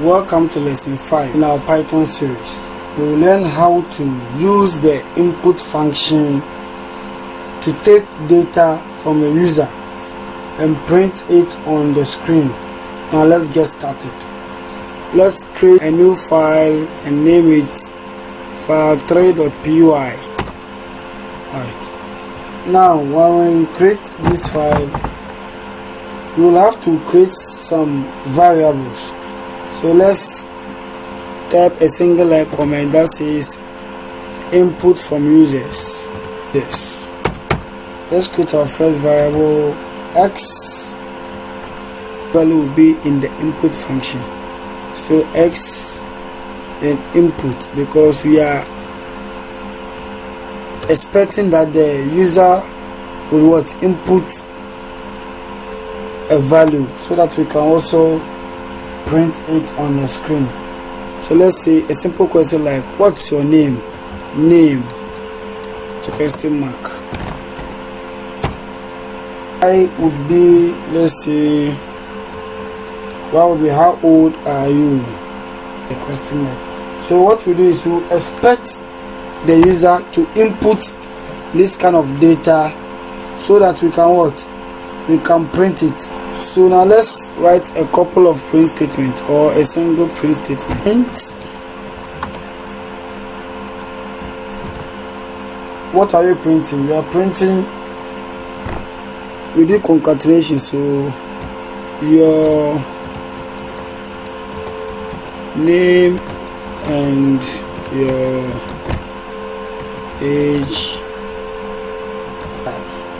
Welcome to lesson 5 in our Python series. We will learn how to use the input function to take data from a user and print it on the screen. Now let's get started. Let's create a new file and name it file3.py. Alright. Now when we create this file, we will have to create some variables. So let's type a single line comment that says input from users. Yes. Let's create our first variable. X value will be in the input function. So X then input, because we are expecting that the user will input a value so that we can also print it on the screen. So let's say a simple question like, what's your name? Name, it's a question mark. I would be, let's say, what would be, how old are you? A question mark. So what we do is we expect the user to input this kind of data so that we can we can print it. So now let's write a couple of print statements or a single print statement. What are you printing? We are printing, we do concatenation, so your name and your age.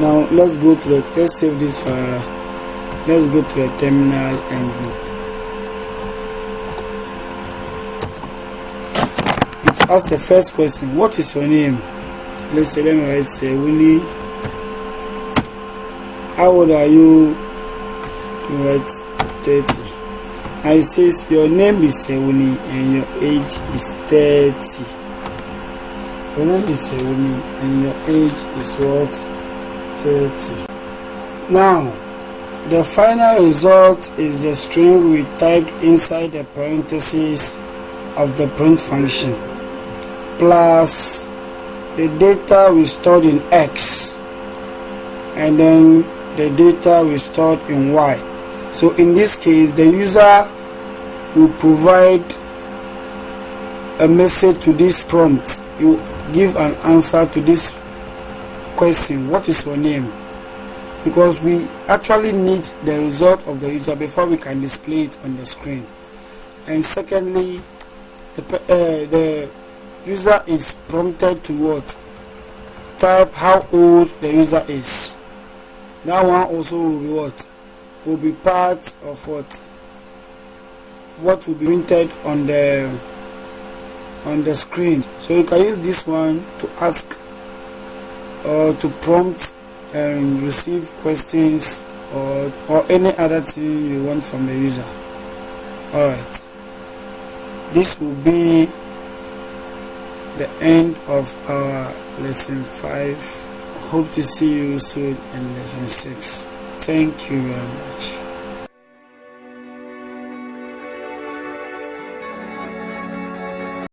Now let's go to let's save this file. Let's go to the terminal and it asks the first question, what is your name? Let's say, let me write Sewuni. How old are you? Write 30. Now it says your name is Sewuni and your age is 30. Your name is Sewuni and your age is what? 30. Now the final result is the string we typed inside the parentheses of the print function plus the data we stored in X and then the data we stored in Y. So in this case, the user will provide a message to this prompt. You give an answer to this question, what is your name? Because we actually need the result of the user before we can display it on the screen. And secondly, the user is prompted to type how old the user is. That one also will be will be part of what will be printed on the screen. So you can use this one to ask or to prompt and receive questions or any other thing you want from the user. Alright, this will be the end of our lesson 5. Hope to see you soon in lesson 6. Thank you very much.